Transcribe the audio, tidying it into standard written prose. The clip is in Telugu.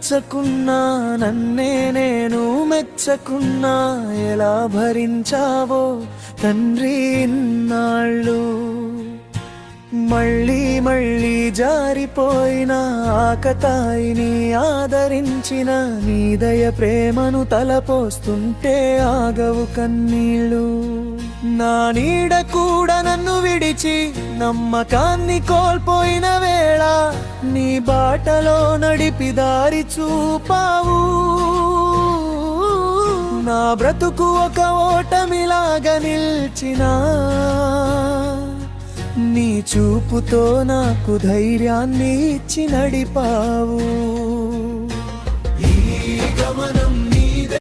నచ్చకున్నా నన్నే నేను మెచ్చకున్నా ఎలా భరించావో తండ్రి ఇన్నాళ్ళు. మళ్ళీ మళ్ళీ జారిపోయిన ఆకతాయిని ఆదరించిన నీ దయ ప్రేమను తలపోస్తుంటే ఆగవు కన్నీళ్ళు. నా నీడ కూడా నన్ను విడిచి నమ్మకాన్ని కోల్పోయిన వేళ నీ బాటలో నడిపి దారి చూపావు. నా బ్రతుకు ఒక ఓటమిలాగా నిల్చినా నీ చూపుతో నాకు ధైర్యాన్ని ఇచ్చి నడిపావు.